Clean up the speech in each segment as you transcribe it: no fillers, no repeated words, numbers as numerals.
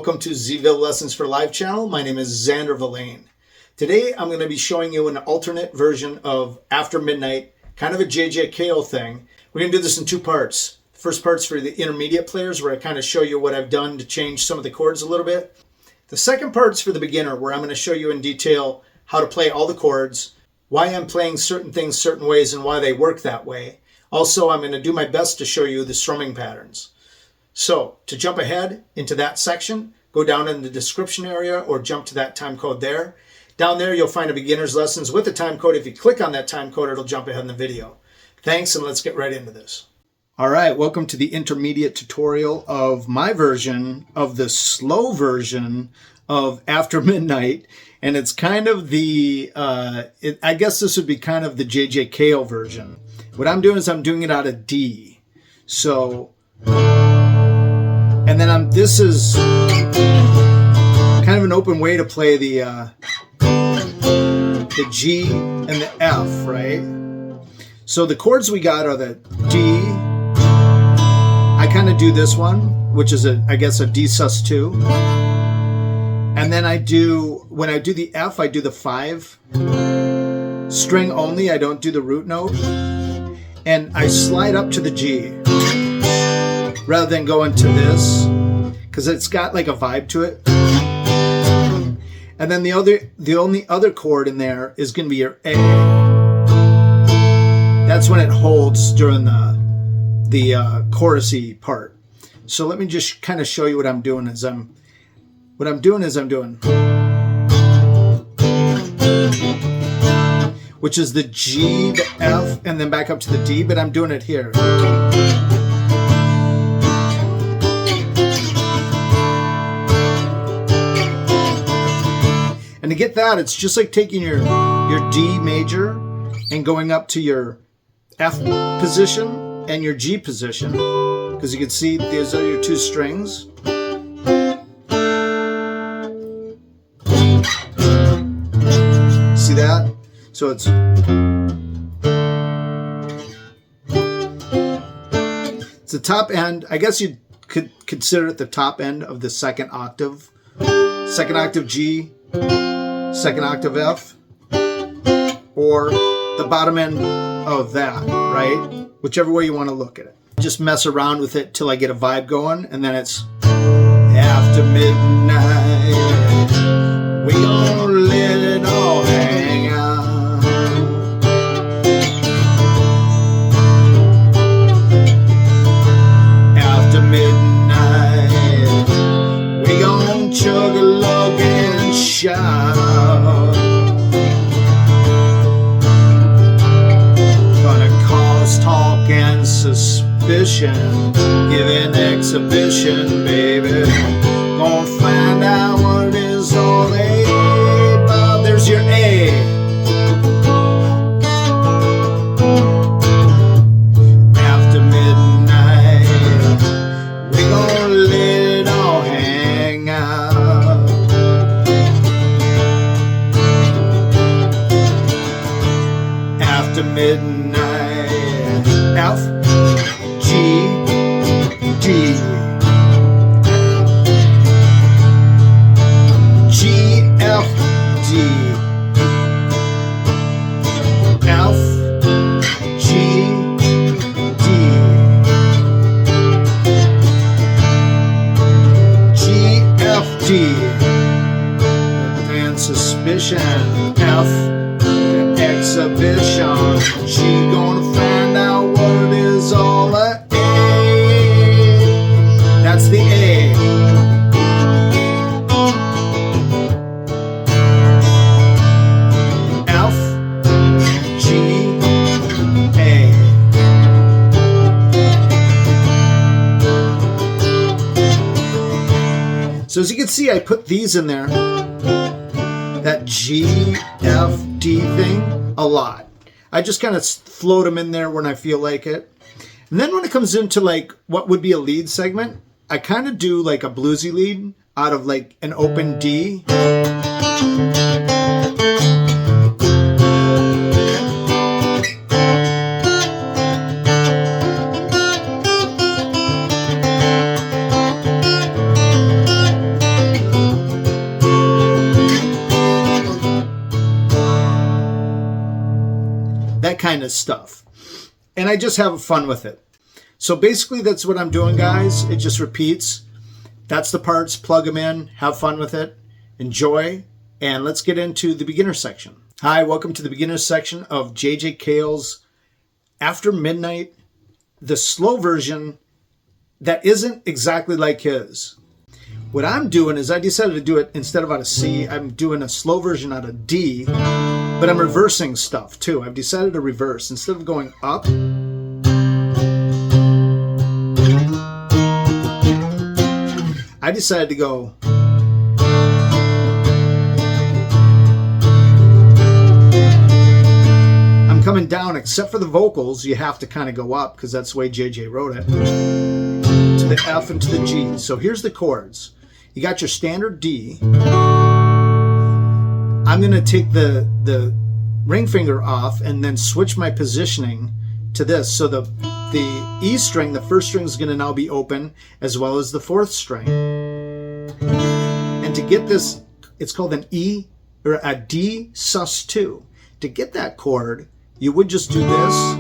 welcome to Zville Lessons for Live channel. My name is Xander Villain. Today I'm going to be showing you an alternate version of After Midnight, kind of a Cale thing. We're going to do this in two parts. The first part's for the intermediate players, where I kind of show you what I've done to change some of the chords a little bit. The second part's for the beginner, where I'm going to show you in detail how to play all the chords, why I'm playing certain things certain ways and why they work that way. Also, I'm going to do my best to show you the strumming patterns. So, to jump ahead into that section, go down in the description area or jump to that time code there. Down there, you'll find a beginner's lessons with the time code. If you click on that time code, it'll jump ahead in the video. Thanks, and let's get right into this. All right, welcome to the intermediate tutorial of my version of the slow version of After Midnight. And it's kind of the, I guess this would be kind of the Cale version. What I'm doing is I'm doing it out of D. So, and then this is kind of an open way to play the G and the F, right? So the chords we got are the D. I kind of do this one, which is I guess a D sus2. And then when I do the F, I do the 5 string only. I don't do the root note. And I slide up to the G rather than going to this, because it's got like a vibe to it. And then the only other chord in there is going to be your A. That's when it holds during the chorusy part. So let me just kind of show you what I'm doing. I'm doing, which is the G, the F, and then back up to the D, but I'm doing it here. And to get that, it's just like taking your D major and going up to your F position and your G position, because you can see these are your two strings. See that? So it's the top end. I guess you could consider it the top end of the second octave. Second octave G, second octave F, or the bottom end of that, right? Whichever way you want to look at it. Just mess around with it till I get a vibe going, and then it's after midnight, we gonna let it all hang out. After midnight, we gonna chug a lug and shout. Gonna cause talk and suspicion, give an exhibition, baby. Gonna find out what it is all about. There's your A. After midnight, we gonna let it all hang out. After midnight, F, G, D, G, F, D, F, G, D, G, F, D, and suspicion, F, exhibition, G gonna find out what it is all at A. That's the A. F, G, A. So as you can see, I put these in there. That G, F, D thing, a lot. I just kind of float them in there when I feel like it. And then when it comes into like what would be a lead segment, I kind of do like a bluesy lead out of like an open D. that kind of stuff. And I just have fun with it. So basically that's what I'm doing, guys. It just repeats. That's the parts, plug them in, have fun with it, enjoy, and let's get into the beginner section. Hi, welcome to the beginner section of JJ Cale's After Midnight, the slow version that isn't exactly like his. What I'm doing is I decided to do it instead of out of C, I'm doing a slow version out of D, but I'm reversing stuff too. I've decided to reverse. Instead of going up, I decided to go I'm coming down, except for the vocals, you have to kind of go up because that's the way JJ wrote it, to the F and to the G. So here's the chords. You got your standard D. I'm going to take the ring finger off and then switch my positioning to this. So the E string, the first string, is going to now be open, as well as the fourth string. And to get this, it's called an E or a D sus2. To get that chord, you would just do this.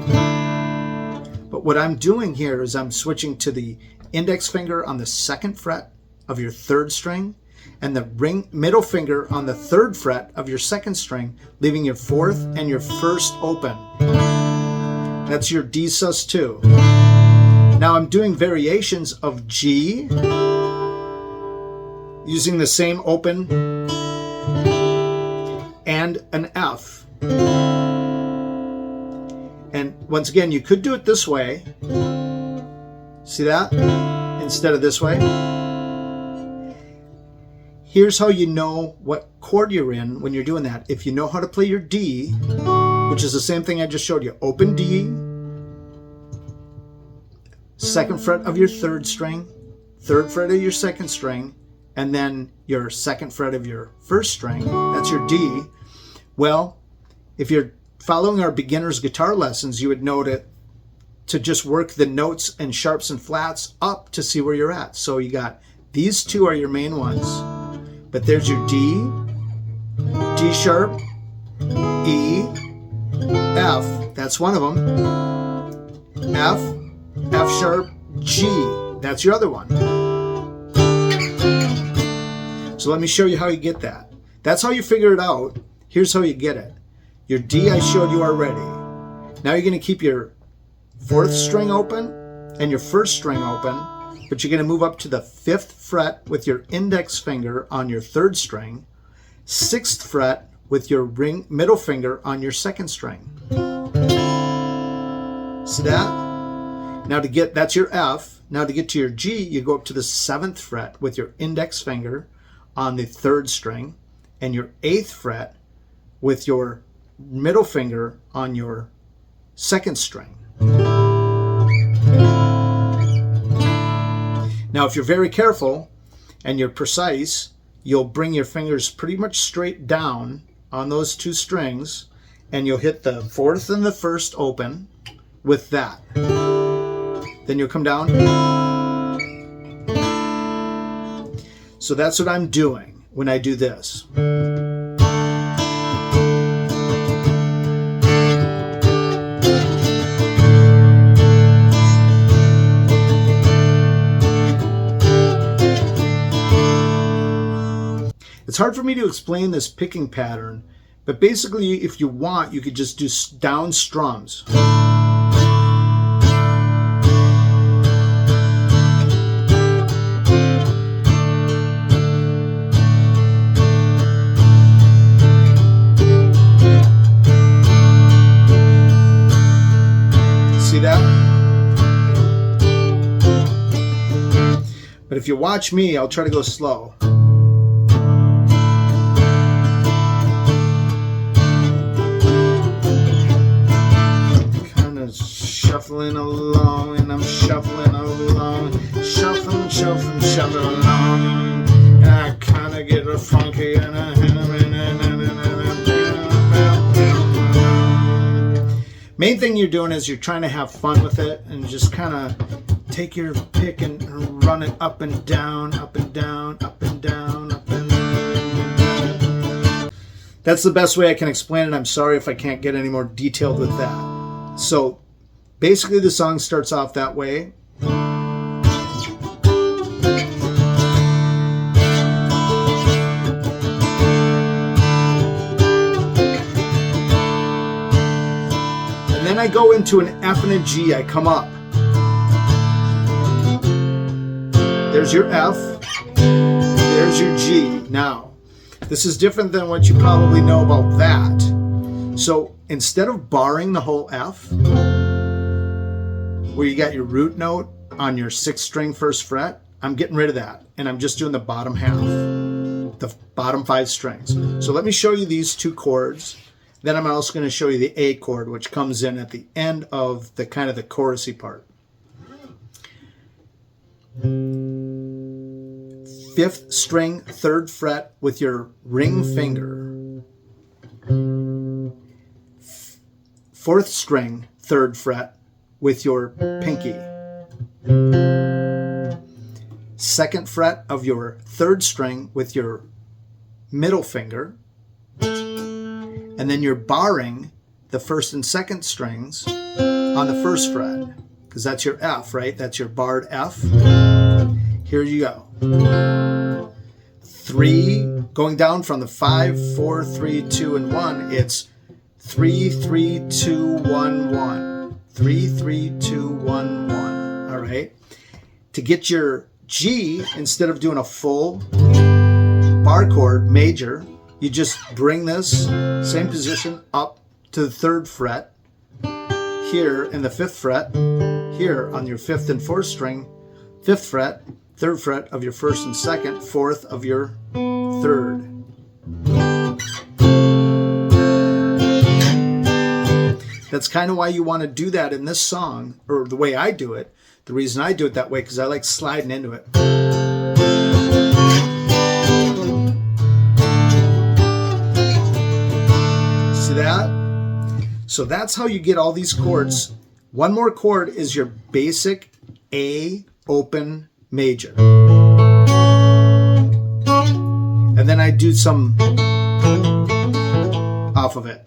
But what I'm doing here is I'm switching to the index finger on the second fret of your third string and the middle finger on the third fret of your second string, leaving your fourth and your first open. That's your D sus2. Now I'm doing variations of G using the same open and an F. And once again, you could do it this way. See that? Instead of this way. Here's how you know what chord you're in when you're doing that. If you know how to play your D, which is the same thing I just showed you. Open D, second fret of your third string, third fret of your second string, and then your second fret of your first string. That's your D. Well, if you're following our beginner's guitar lessons, you would know to just work the notes and sharps and flats up to see where you're at. So you got these two are your main ones, but there's your D, D sharp, E, F, that's one of them, F, F sharp, G, that's your other one. So let me show you how you get that. That's how you figure it out. Here's how you get it. Your D I showed you already. Now you're going to keep your fourth string open and your first string open, but you're going to move up to the fifth fret with your index finger on your third string, sixth fret with your middle finger on your second string. See that? Now that's your F. Now to get to your G, you go up to the seventh fret with your index finger on the third string and your eighth fret with your middle finger on your second string. Now, if you're very careful and you're precise, you'll bring your fingers pretty much straight down on those two strings, and you'll hit the fourth and the first open with that. Then you'll come down. So that's what I'm doing when I do this. It's hard for me to explain this picking pattern, but basically if you want, you could just do down strums. See that? But if you watch me, I'll try to go slow. Shuffling along, and I'm shuffling along, shuffling along, and I kind of get a funky and main thing you're doing is you're trying to have fun with it and just kind of take your pick and run it up and down, up and down, up and down, up and down. That's the best way I can explain it. I'm sorry if I can't get any more detailed with that. So basically the song starts off that way. And then I go into an F and a G. I come up. There's your F. There's your G. Now, this is different than what you probably know about that. So instead of barring the whole F, where you got your root note on your 6th string 1st fret, I'm getting rid of that. And I'm just doing the bottom half, the bottom 5 strings. So let me show you these 2 chords. Then I'm also going to show you the A chord, which comes in at the end of the kind of the chorusy part. 5th string 3rd fret with your ring finger. 4th string 3rd fret with your pinky. 2nd fret of your 3rd string with your middle finger. And then you're barring the 1st and 2nd strings on the 1st fret, because that's your F, right? That's your barred F. Here you go. 3, going down from the 5, 4, 3, 2, and 1, it's 3, 3, 2, 1, 1. 3, 3, 2, 1, 1. All right. To get your G, instead of doing a full bar chord major, you just bring this same position up to the 3rd fret, here in the 5th fret, here on your 5th and 4th string, 5th fret, 3rd fret of your 1st and 2nd, 4th of your 3rd. That's kind of why you want to do that in this song, or the way I do it. The reason I do it that way, because I like sliding into it. See that? So that's how you get all these chords. One more chord is your basic A open major. And then I do some off of it.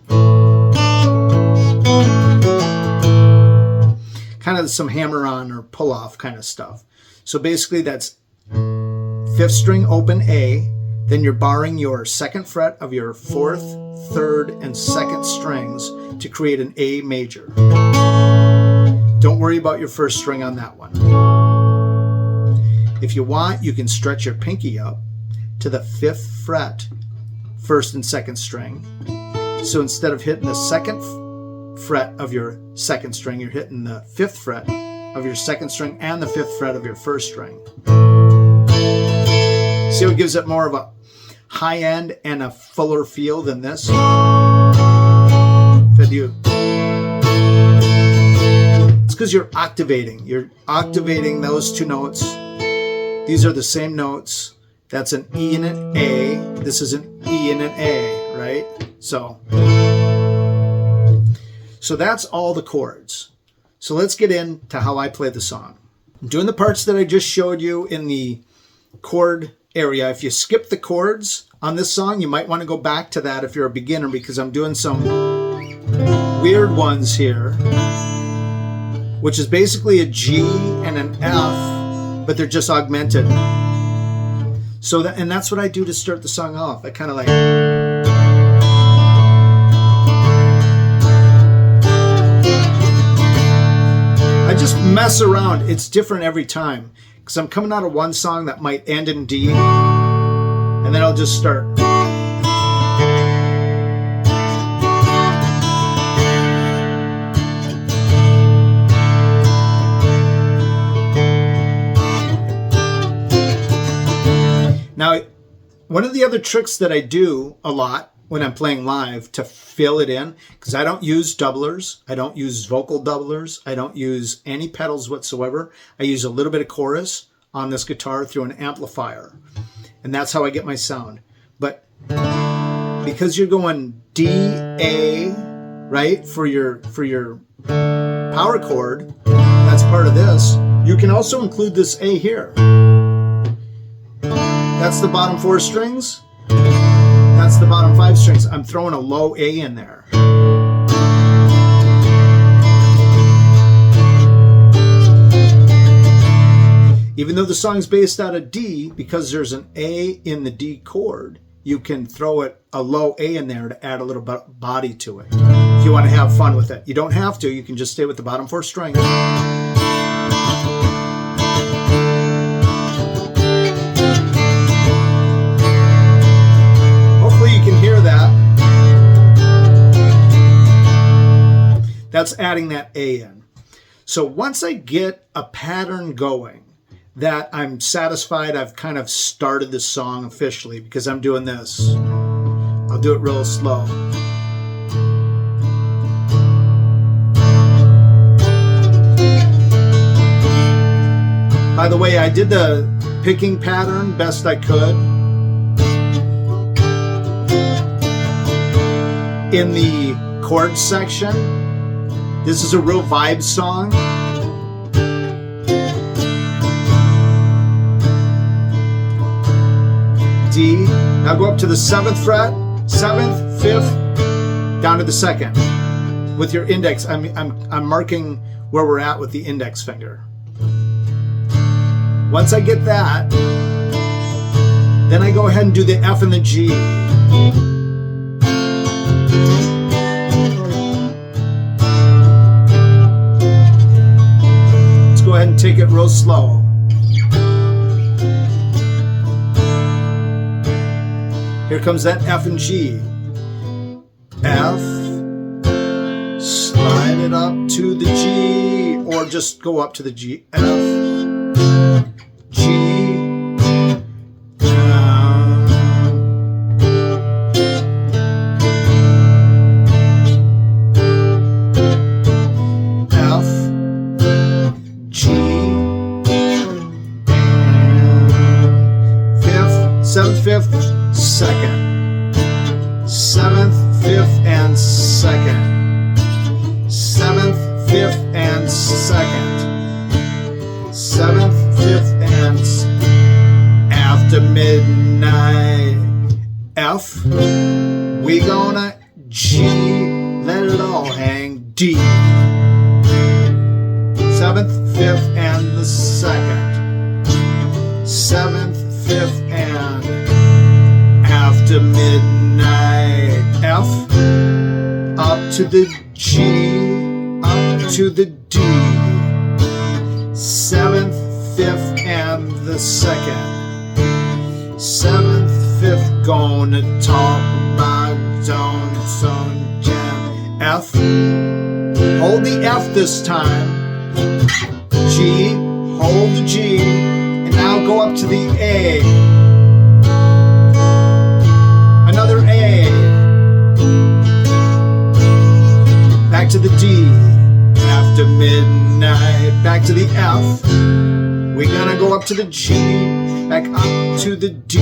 Kind of some hammer on or pull off kind of stuff. So basically that's 5th string open A, then you're barring your 2nd fret of your 4th, 3rd, and 2nd strings to create an A major. Don't worry about your 1st string on that one. If you want, you can stretch your pinky up to the 5th fret, 1st and 2nd string. So instead of hitting the 2nd fret of your 2nd string, you're hitting the 5th fret of your 2nd string and the 5th fret of your 1st string. See how it gives it more of a high end and a fuller feel than this? If I do. It's because you're octavating. You're octavating those 2 notes. These are the same notes. That's an E and an A. This is an E and an A, right? So that's all the chords. So let's get into how I play the song. I'm doing the parts that I just showed you in the chord area. If you skip the chords on this song, you might want to go back to that if you're a beginner, because I'm doing some weird ones here, which is basically a G and an F, but they're just augmented. So and that's what I do to start the song off. I kind of like... I just mess around. It's different every time, because I'm coming out of one song that might end in D, and then I'll just start. Now, one of the other tricks that I do a lot when I'm playing live to fill it in, because I don't use doublers, I don't use vocal doublers, I don't use any pedals whatsoever. I use a little bit of chorus on this guitar through an amplifier, and that's how I get my sound. But because you're going D, A, right, for your power chord, that's part of this, you can also include this A here. That's the bottom 4 strings. that's the bottom 5 strings. I'm throwing a low A in there. Even though the song's based out of D, because there's an A in the D chord, you can throw it a low A in there to add a little body to it. If you want to have fun with it. You don't have to. You can just stay with the bottom 4 strings. Hopefully you can hear that. That's adding that A in. So once I get a pattern going, that I'm satisfied I've kind of started the song officially, because I'm doing this. I'll do it real slow. By the way, I did the picking pattern best I could. In the chord section, this is a real vibe song. D. Now go up to the 7th fret, 7th, 5th, down to the 2nd. With your index, I'm marking where we're at with the index finger. Once I get that, then I go ahead and do the F and the G. Let's go ahead and take it real slow. Here comes that F and G. F, slide it up to the G, or just go up to the G. F, G, down. F, G, and 5th, 7th, 5th, 2nd, 7th, 5th, and 2nd, 7th, 5th, and 2nd, 7th, 5th, and after midnight. F, we gonna G, let it all hang. D, 7th, 5th, and the 2nd, 7th, 5th, and after midnight. F, up to the G, up to the D, 7th, 5th, and the 2nd, 7th, 5th, gonna talk about don't jam. F, hold the F this time. G, hold the G, and now go up to the A. Another A. Back to the D. After midnight. Back to the F. We're gonna go up to the G. Back up to the D.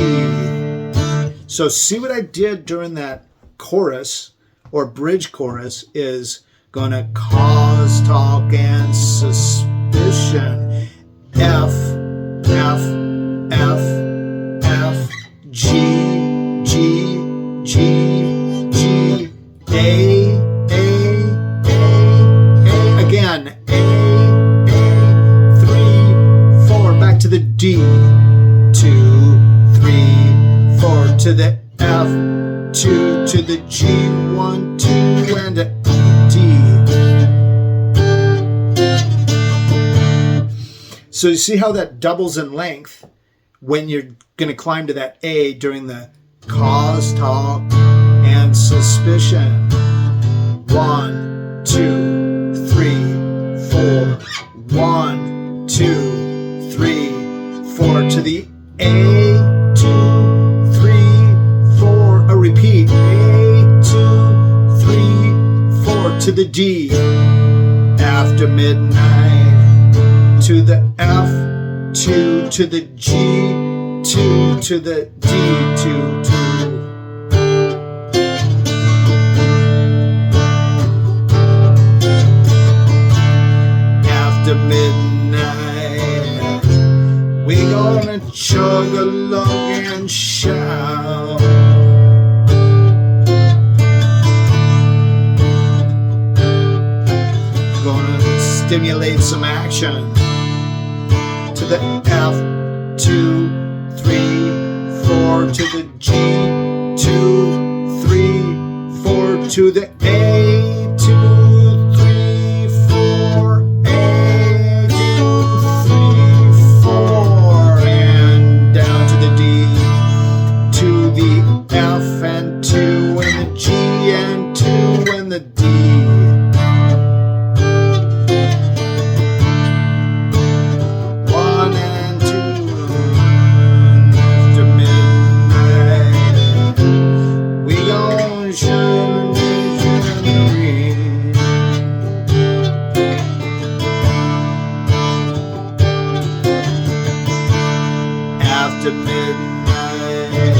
So see what I did during that chorus or bridge chorus is gonna cause talk and suspicion. F, F, F, F, G, G, G, G, A, again, A, 3, 4, back to the D, 2, 3, 4, to the F, 2, to the G, 1, 2, and a D. So you see how that doubles in length when you're going to climb to that A during the cause, talk, and suspicion. 1, 2, 3, 4. 1, 2, 3, 4 to the A, 2, 3, 4. A repeat. A, 2, 3, 4 to the D. After midnight. To the F, 2 to the G, 2 to the D, 2, 2. After midnight, we gonna chug along and shout. Gonna stimulate some action. To the F, 2, 3, 4, to the G, 2, 3, 4, to the A, 2, 3, 4, A, 2, 3, 4, and down to the D, to the F, and 2, and the G, and 2, and the D. After midnight,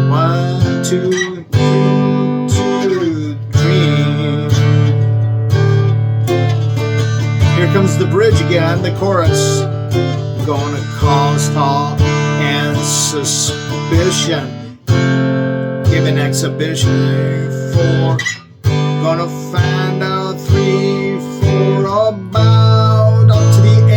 1, 2, 3. Here comes the bridge again, the chorus. Gonna cause talk and suspicion. Give an exhibition. 4. Gonna find out 3, 4 about up to the A.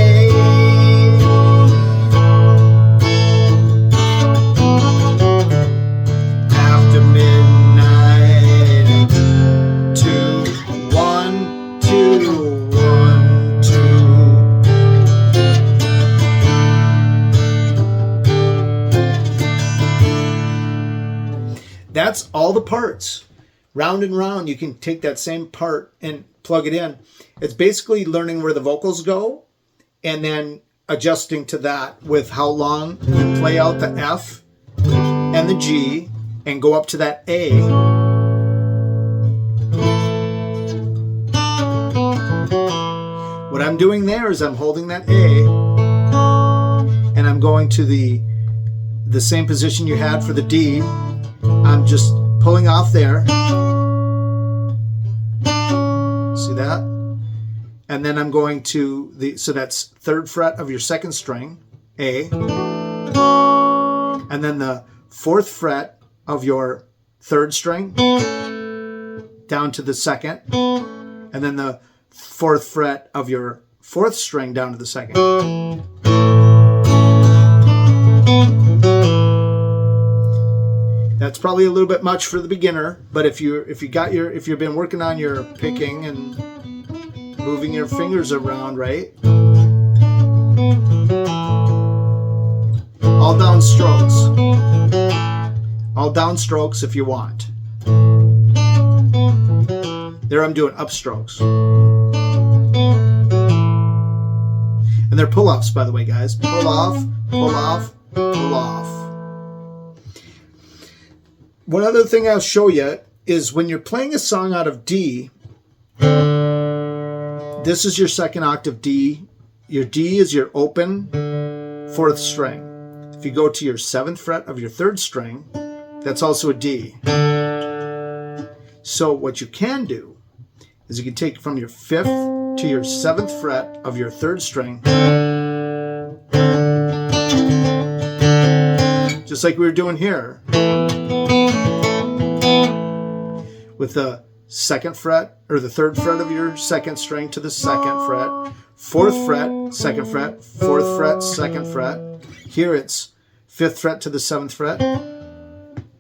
That's all the parts. Round and round, you can take that same part and plug it in. It's basically learning where the vocals go and then adjusting to that with how long you play out the F and the G and go up to that A. What I'm doing there is I'm holding that A and I'm going to the same position you had for the D. I'm just pulling off there. See that? And then I'm going to so that's 3rd fret of your 2nd string, A. And then the 4th fret of your 3rd string, down to the 2nd. And then the 4th fret of your 4th string down to the 2nd. That's probably a little bit much for the beginner, but if you've been working on your picking and moving your fingers around, right? All down strokes. All down strokes if you want. There I'm doing upstrokes. And they're pull-offs, by the way, guys. Pull off, pull off, pull off. One other thing I'll show you is when you're playing a song out of D, this is your 2nd octave D. Your D is your open 4th string. If you go to your 7th fret of your 3rd string, that's also a D. So what you can do is you can take from your 5th to your 7th fret of your 3rd string, just like we were doing here. With the 2nd fret or the 3rd fret of your 2nd string to the 2nd fret, 4th fret, 2nd fret, 4th fret, 2nd fret. Here it's 5th fret to the 7th fret,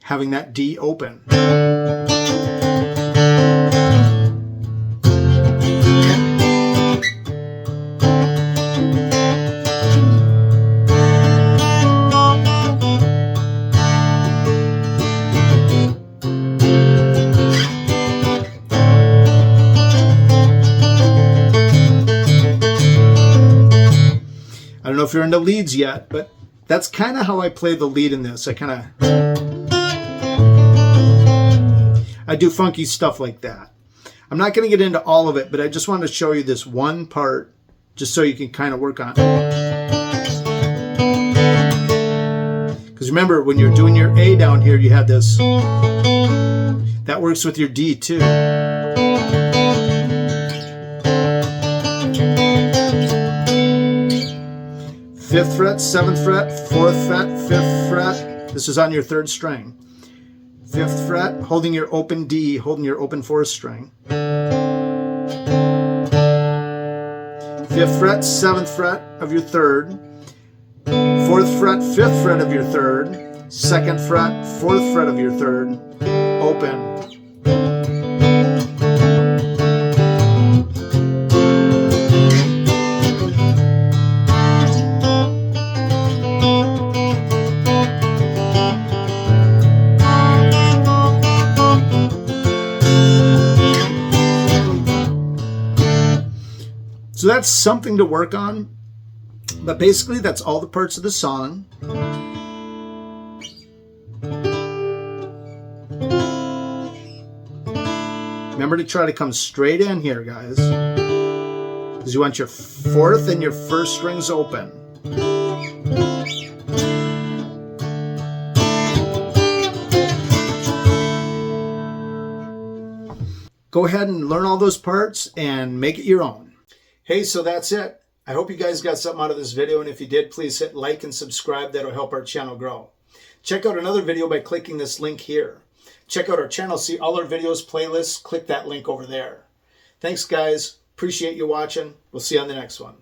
having that D open. I don't know if you're into leads yet, but that's kind of how I play the lead in this. I do funky stuff like that. I'm not going to get into all of it, but I just wanted to show you this one part just so you can kind of work on it. Because remember, when you're doing your A down here, you had this. That works with your D too. 5th fret, 7th fret, 4th fret, 5th fret. This is on your 3rd string. 5th fret, holding your open D, holding your open 4th string. 5th fret, 7th fret of your 3rd, 4th fret, 5th fret of your 3rd, 2nd fret, 4th fret of your 3rd, open. So that's something to work on, but basically that's all the parts of the song. Remember to try to come straight in here, guys, because you want your 4th and your 1st strings open. Go ahead and learn all those parts and make it your own. Hey, so that's it. I hope you guys got something out of this video, and if you did, please hit like and subscribe. That'll help our channel grow. Check out another video by clicking this link here. Check out our channel, see all our videos, playlists, click that link over there. Thanks, guys. Appreciate you watching. We'll see you on the next one.